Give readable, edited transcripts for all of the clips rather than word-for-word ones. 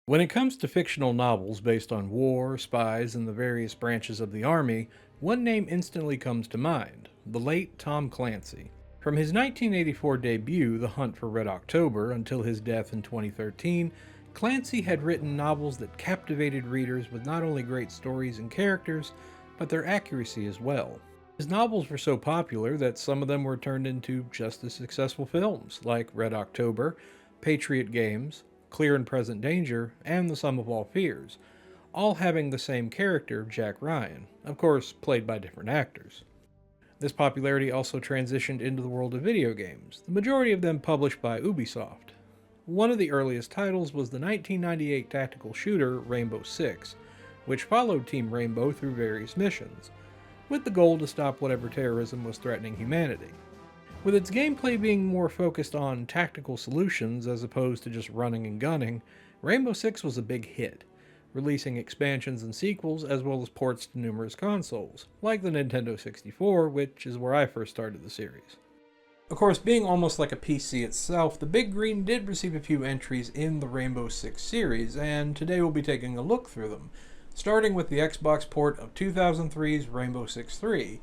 When it comes to fictional novels based on war, spies, and the various branches of the Army, one name instantly comes to mind: the late Tom Clancy. From his 1984 debut, The Hunt for Red October, until his death in 2013, Clancy had written novels that captivated readers with not only great stories and characters, but their accuracy as well. His novels were so popular that some of them were turned into just as successful films, like Red October, Patriot Games, Clear and Present Danger, and The Sum of All Fears, all having the same character, Jack Ryan, of course, played by different actors. This popularity also transitioned into the world of video games, the majority of them published by Ubisoft. One of the earliest titles was the 1998 tactical shooter Rainbow Six, which followed Team Rainbow through various missions, with the goal to stop whatever terrorism was threatening humanity. With its gameplay being more focused on tactical solutions as opposed to just running and gunning, Rainbow Six was a big hit, releasing expansions and sequels as well as ports to numerous consoles, like the Nintendo 64, which is where I first started the series. Of course, being almost like a PC itself, the Big Green did receive a few entries in the Rainbow Six series, and today we'll be taking a look through them, starting with the Xbox port of 2003's Rainbow Six 3,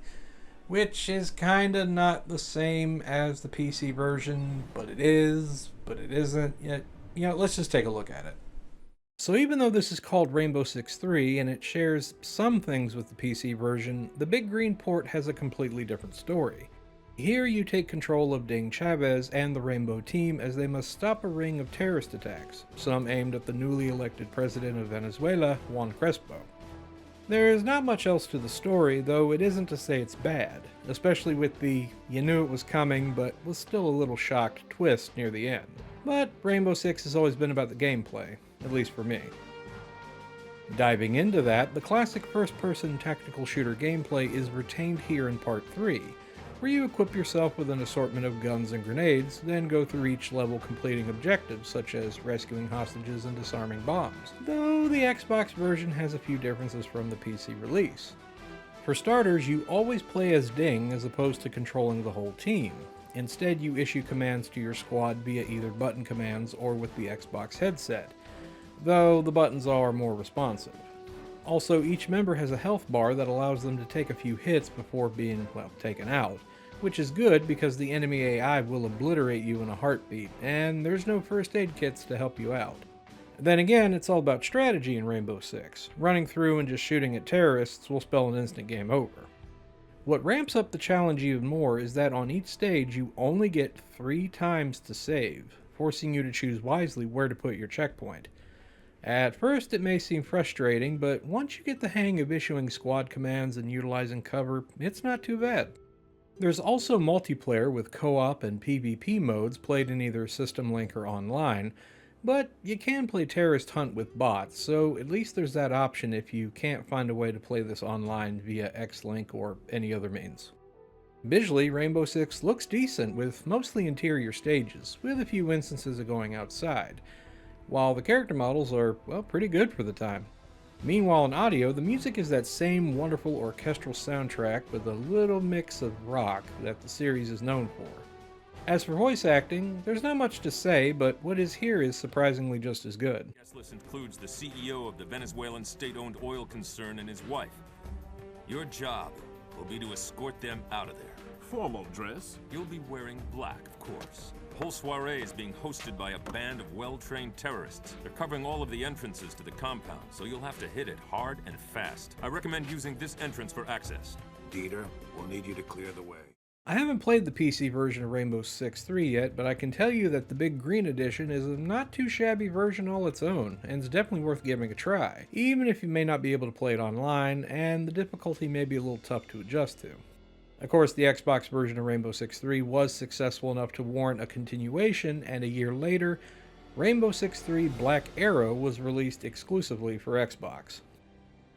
which is kinda not the same as the PC version, but it is, but it isn't yet. Let's just take a look at it. So even though this is called Rainbow Six 3 and it shares some things with the PC version, the Big Green port has a completely different story. Here you take control of Ding Chavez and the Rainbow team as they must stop a ring of terrorist attacks, some aimed at the newly elected president of Venezuela, Juan Crespo. There is not much else to the story, though it isn't to say it's bad, especially with the "you knew it was coming but was still a little shocked" twist near the end. But Rainbow Six has always been about the gameplay, at least for me. Diving into that, the classic first-person tactical shooter gameplay is retained here in Part 3, where you equip yourself with an assortment of guns and grenades, then go through each level completing objectives such as rescuing hostages and disarming bombs, though the Xbox version has a few differences from the PC release. For starters, you always play as Ding as opposed to controlling the whole team. Instead, you issue commands to your squad via either button commands or with the Xbox headset, though the buttons are more responsive. Also, each member has a health bar that allows them to take a few hits before being, taken out, which is good because the enemy AI will obliterate you in a heartbeat, and there's no first aid kits to help you out. Then again, it's all about strategy in Rainbow Six. Running through and just shooting at terrorists will spell an instant game over. What ramps up the challenge even more is that on each stage you only get 3 times to save, forcing you to choose wisely where to put your checkpoint. At first it may seem frustrating, but once you get the hang of issuing squad commands and utilizing cover, it's not too bad. There's also multiplayer with co-op and PvP modes played in either System Link or online, but you can play Terrorist Hunt with bots, so at least there's that option if you can't find a way to play this online via X-Link or any other means. Visually, Rainbow Six looks decent with mostly interior stages, with a few instances of going outside, while the character models are, pretty good for the time. Meanwhile, in audio, the music is that same wonderful orchestral soundtrack with a little mix of rock that the series is known for. As for voice acting, there's not much to say, but what is here is surprisingly just as good. Guest list includes the CEO of the Venezuelan state-owned oil concern and his wife. Your job will be to escort them out of there. Formal dress? You'll be wearing black, of course. The whole soiree is being hosted by a band of well-trained terrorists. They're covering all of the entrances to the compound, so you'll have to hit it hard and fast. I recommend using this entrance for access. Dieter, we'll need you to clear the way. I haven't played the PC version of Rainbow Six 3 yet, but I can tell you that the Big Green Edition is a not too shabby version all its own, and it's definitely worth giving a try, even if you may not be able to play it online, and the difficulty may be a little tough to adjust to. Of course, the Xbox version of Rainbow Six 3 was successful enough to warrant a continuation, and a year later, Rainbow Six 3 Black Arrow was released exclusively for Xbox.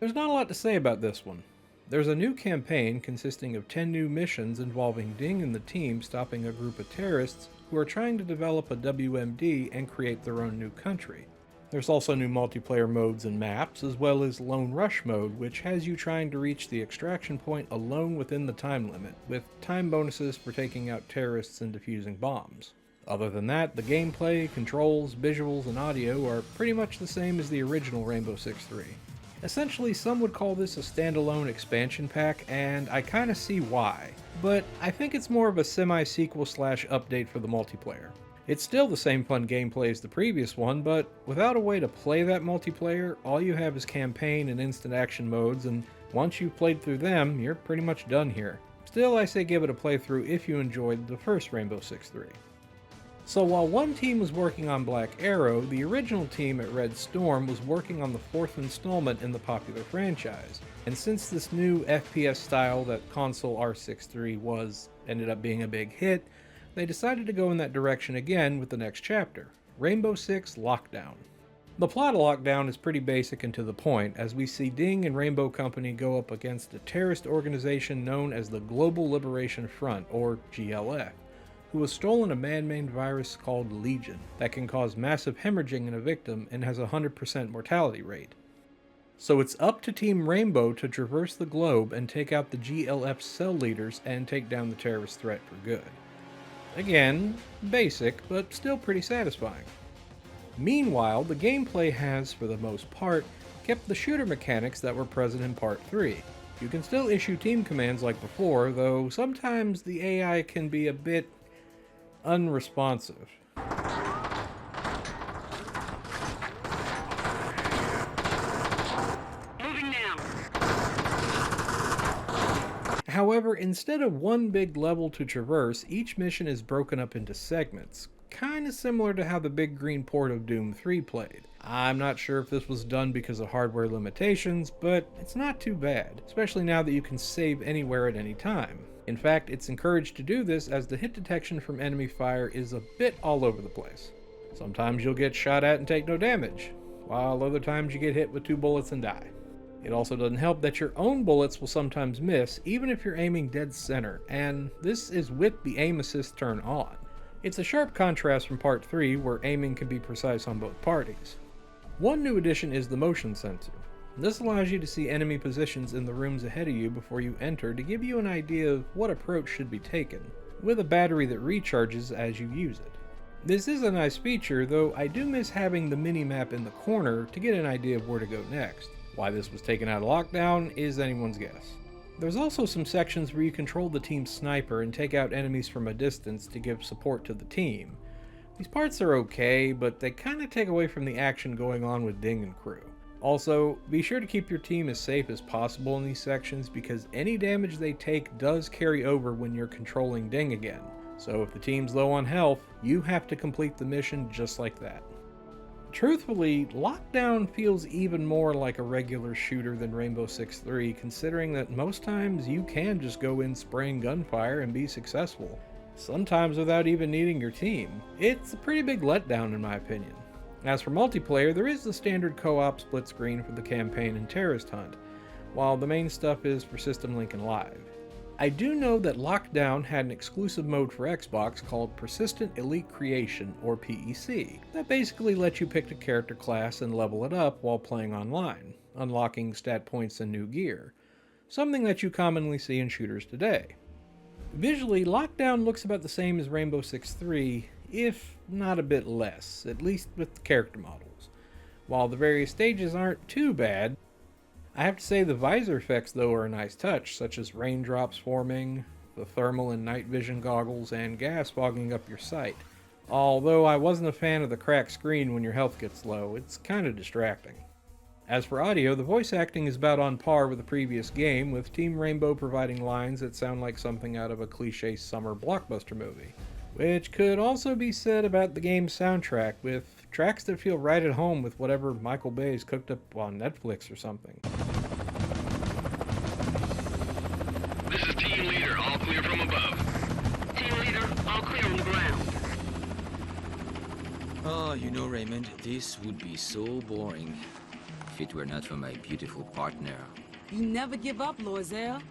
There's not a lot to say about this one. There's a new campaign consisting of 10 new missions involving Ding and the team stopping a group of terrorists who are trying to develop a WMD and create their own new country. There's also new multiplayer modes and maps, as well as Lone Rush mode, which has you trying to reach the extraction point alone within the time limit, with time bonuses for taking out terrorists and defusing bombs. Other than that, the gameplay, controls, visuals, and audio are pretty much the same as the original Rainbow Six 3. Essentially, some would call this a standalone expansion pack, and I kinda see why, but I think it's more of a semi-sequel slash update for the multiplayer. It's still the same fun gameplay as the previous one, but without a way to play that multiplayer, all you have is campaign and instant action modes, and once you've played through them, you're pretty much done here. Still, I say give it a playthrough if you enjoyed the first Rainbow Six 3. So while one team was working on Black Arrow, the original team at Red Storm was working on the fourth installment in the popular franchise. And since this new FPS style that console R63 ended up being a big hit, they decided to go in that direction again with the next chapter, Rainbow Six Lockdown. The plot of Lockdown is pretty basic and to the point, as we see Ding and Rainbow Company go up against a terrorist organization known as the Global Liberation Front, or GLF, who has stolen a man-made virus called Legion that can cause massive hemorrhaging in a victim and has a 100% mortality rate. So it's up to Team Rainbow to traverse the globe and take out the GLF cell leaders and take down the terrorist threat for good. Again, basic, but still pretty satisfying. Meanwhile, the gameplay has, for the most part, kept the shooter mechanics that were present in Part 3. You can still issue team commands like before, though sometimes the AI can be a bit unresponsive. Moving now. However, instead of one big level to traverse, each mission is broken up into segments, kinda similar to how the big green port of Doom 3 played. I'm not sure if this was done because of hardware limitations, but it's not too bad, especially now that you can save anywhere at any time. In fact, it's encouraged to do this as the hit detection from enemy fire is a bit all over the place. Sometimes you'll get shot at and take no damage, while other times you get hit with 2 bullets and die. It also doesn't help that your own bullets will sometimes miss, even if you're aiming dead center, and this is with the aim assist turned on. It's a sharp contrast from Part 3, where aiming can be precise on both parties. One new addition is the motion sensor. This allows you to see enemy positions in the rooms ahead of you before you enter to give you an idea of what approach should be taken, with a battery that recharges as you use it. This is a nice feature, though I do miss having the mini-map in the corner to get an idea of where to go next. Why this was taken out of Lockdown is anyone's guess. There's also some sections where you control the team's sniper and take out enemies from a distance to give support to the team. These parts are okay, but they kinda take away from the action going on with Ding and crew. Also, be sure to keep your team as safe as possible in these sections because any damage they take does carry over when you're controlling Ding again. So if the team's low on health, you have to complete the mission just like that. Truthfully, Lockdown feels even more like a regular shooter than Rainbow Six 3, considering that most times you can just go in spraying gunfire and be successful, sometimes without even needing your team. It's a pretty big letdown in my opinion. As for multiplayer, there is the standard co-op split screen for the campaign and terrorist hunt, while the main stuff is for System Link and Live. I do know that Lockdown had an exclusive mode for Xbox called Persistent Elite Creation, or PEC, that basically lets you pick a character class and level it up while playing online, unlocking stat points and new gear, something that you commonly see in shooters today. Visually, Lockdown looks about the same as Rainbow Six 3, if not a bit less, at least with the character models. While the various stages aren't too bad, I have to say the visor effects though are a nice touch, such as raindrops forming, the thermal and night vision goggles, and gas fogging up your sight. Although I wasn't a fan of the cracked screen when your health gets low, it's kinda distracting. As for audio, the voice acting is about on par with the previous game, with Team Rainbow providing lines that sound like something out of a cliché summer blockbuster movie. Which could also be said about the game's soundtrack, with tracks that feel right at home with whatever Michael Bay's cooked up on Netflix or something. This is Team Leader, all clear from above. Team leader, all clear on the ground. Oh, you know, Raymond, this would be so boring if it were not for my beautiful partner. You never give up, Loisel.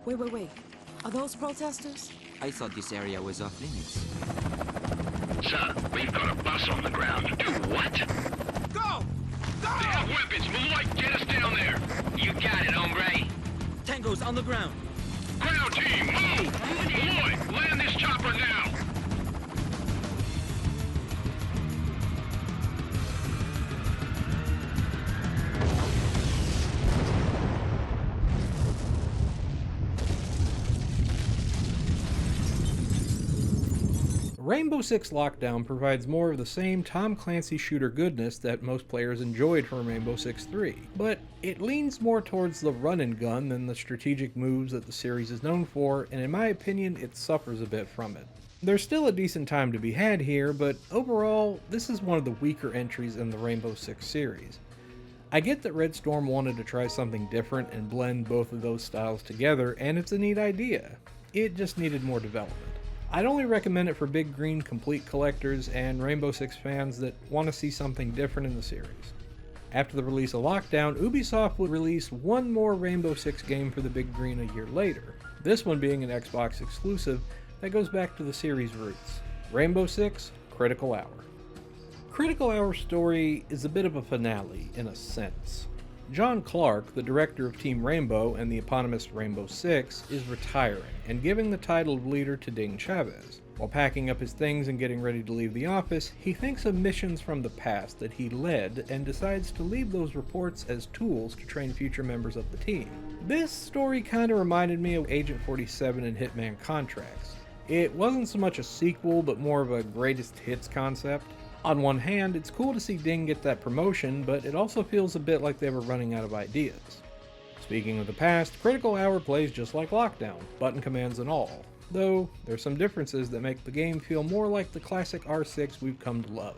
Wait. Are those protesters? I thought this area was off limits. Sir, we've got a bus on the ground. Do what? Go! They have weapons. Malloy, get us down there. You got it, hombre. Tango's on the ground. Ground team, move! Malloy, land this chopper now. Rainbow Six Lockdown provides more of the same Tom Clancy shooter goodness that most players enjoyed from Rainbow Six 3, but it leans more towards the run and gun than the strategic moves that the series is known for, and in my opinion, it suffers a bit from it. There's still a decent time to be had here, but overall, this is one of the weaker entries in the Rainbow Six series. I get that Red Storm wanted to try something different and blend both of those styles together, and it's a neat idea. It just needed more development. I'd only recommend it for Big Green Complete collectors and Rainbow Six fans that want to see something different in the series. After the release of Lockdown, Ubisoft would release one more Rainbow Six game for the Big Green a year later, this one being an Xbox exclusive that goes back to the series' roots. Rainbow Six Critical Hour. Critical Hour's story is a bit of a finale, in a sense. John Clark, the director of Team Rainbow and the eponymous Rainbow Six, is retiring and giving the title of leader to Ding Chavez. While packing up his things and getting ready to leave the office, he thinks of missions from the past that he led and decides to leave those reports as tools to train future members of the team. This story kinda reminded me of Agent 47 and Hitman Contracts. It wasn't so much a sequel, but more of a greatest hits concept. On one hand, it's cool to see Ding get that promotion, but it also feels a bit like they were running out of ideas. Speaking of the past, Critical Hour plays just like Lockdown, button commands and all, though there's some differences that make the game feel more like the classic R6 we've come to love.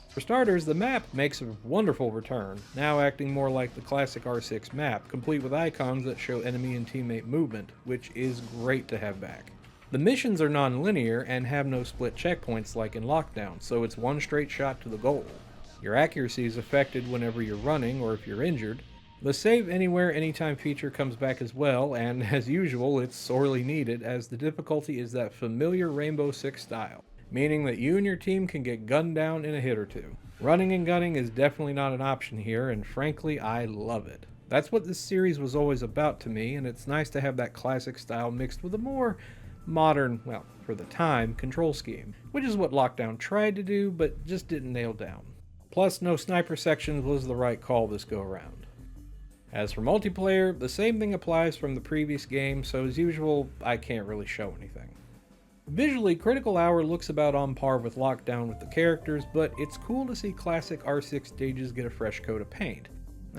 For starters, the map makes a wonderful return, now acting more like the classic R6 map, complete with icons that show enemy and teammate movement, which is great to have back. The missions are non-linear and have no split checkpoints like in Lockdown, so it's one straight shot to the goal. Your accuracy is affected whenever you're running or if you're injured. The Save Anywhere Anytime feature comes back as well, and as usual, it's sorely needed as the difficulty is that familiar Rainbow Six style, meaning that you and your team can get gunned down in a hit or two. Running and gunning is definitely not an option here, and frankly, I love it. That's what this series was always about to me, and it's nice to have that classic style mixed with a more modern, well, for the time, control scheme, which is what Lockdown tried to do, but just didn't nail down. Plus, no sniper sections was the right call this go around. As for multiplayer, the same thing applies from the previous game, so as usual, I can't really show anything. Visually, Critical Hour looks about on par with Lockdown with the characters, but it's cool to see classic R6 stages get a fresh coat of paint.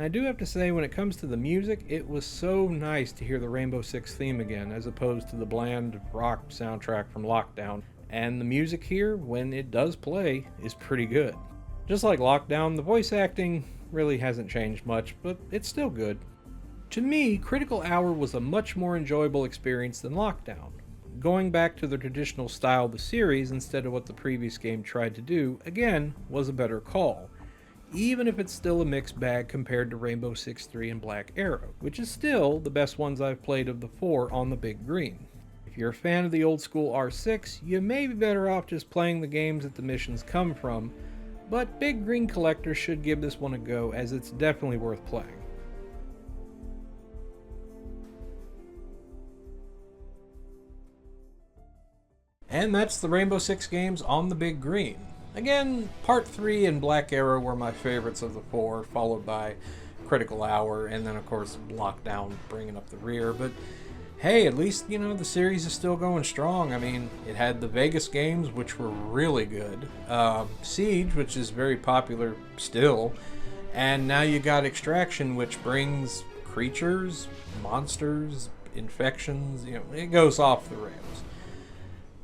I do have to say, when it comes to the music, it was so nice to hear the Rainbow Six theme again, as opposed to the bland rock soundtrack from Lockdown. And the music here, when it does play, is pretty good. Just like Lockdown, the voice acting really hasn't changed much, but it's still good. To me, Critical Hour was a much more enjoyable experience than Lockdown. Going back to the traditional style of the series instead of what the previous game tried to do, again, was a better call. Even if it's still a mixed bag compared to Rainbow Six 3 and Black Arrow, which is still the best ones I've played of the four on the Big Green. If you're a fan of the old school R6, you may be better off just playing the games that the missions come from, but Big Green collectors should give this one a go, as it's definitely worth playing. And that's the Rainbow Six games on the Big Green. Again, Part 3 and Black Arrow were my favorites of the four, followed by Critical Hour, and then of course Lockdown bringing up the rear. But hey, at least, the series is still going strong. I mean, it had the Vegas games, which were really good, Siege, which is very popular still, and now you got Extraction, which brings creatures, monsters, infections, it goes off the rails.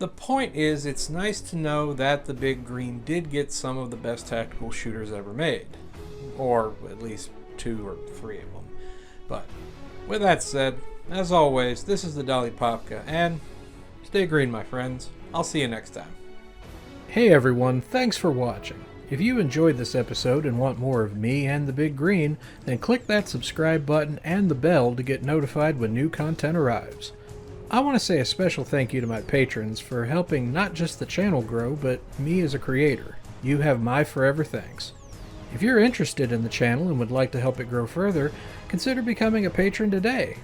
The point is, it's nice to know that the Big Green did get some of the best tactical shooters ever made. Or at least 2 or 3 of them. But with that said, as always, this is the Dali Popka, and stay green, my friends. I'll see you next time. Hey everyone, thanks for watching. If you enjoyed this episode and want more of me and the Big Green, then click that subscribe button and the bell to get notified when new content arrives. I want to say a special thank you to my patrons for helping not just the channel grow, but me as a creator. You have my forever thanks. If you're interested in the channel and would like to help it grow further, consider becoming a patron today.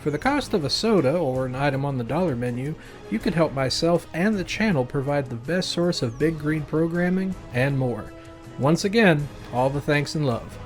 For the cost of a soda or an item on the dollar menu, you can help myself and the channel provide the best source of Big Green programming and more. Once again, all the thanks and love.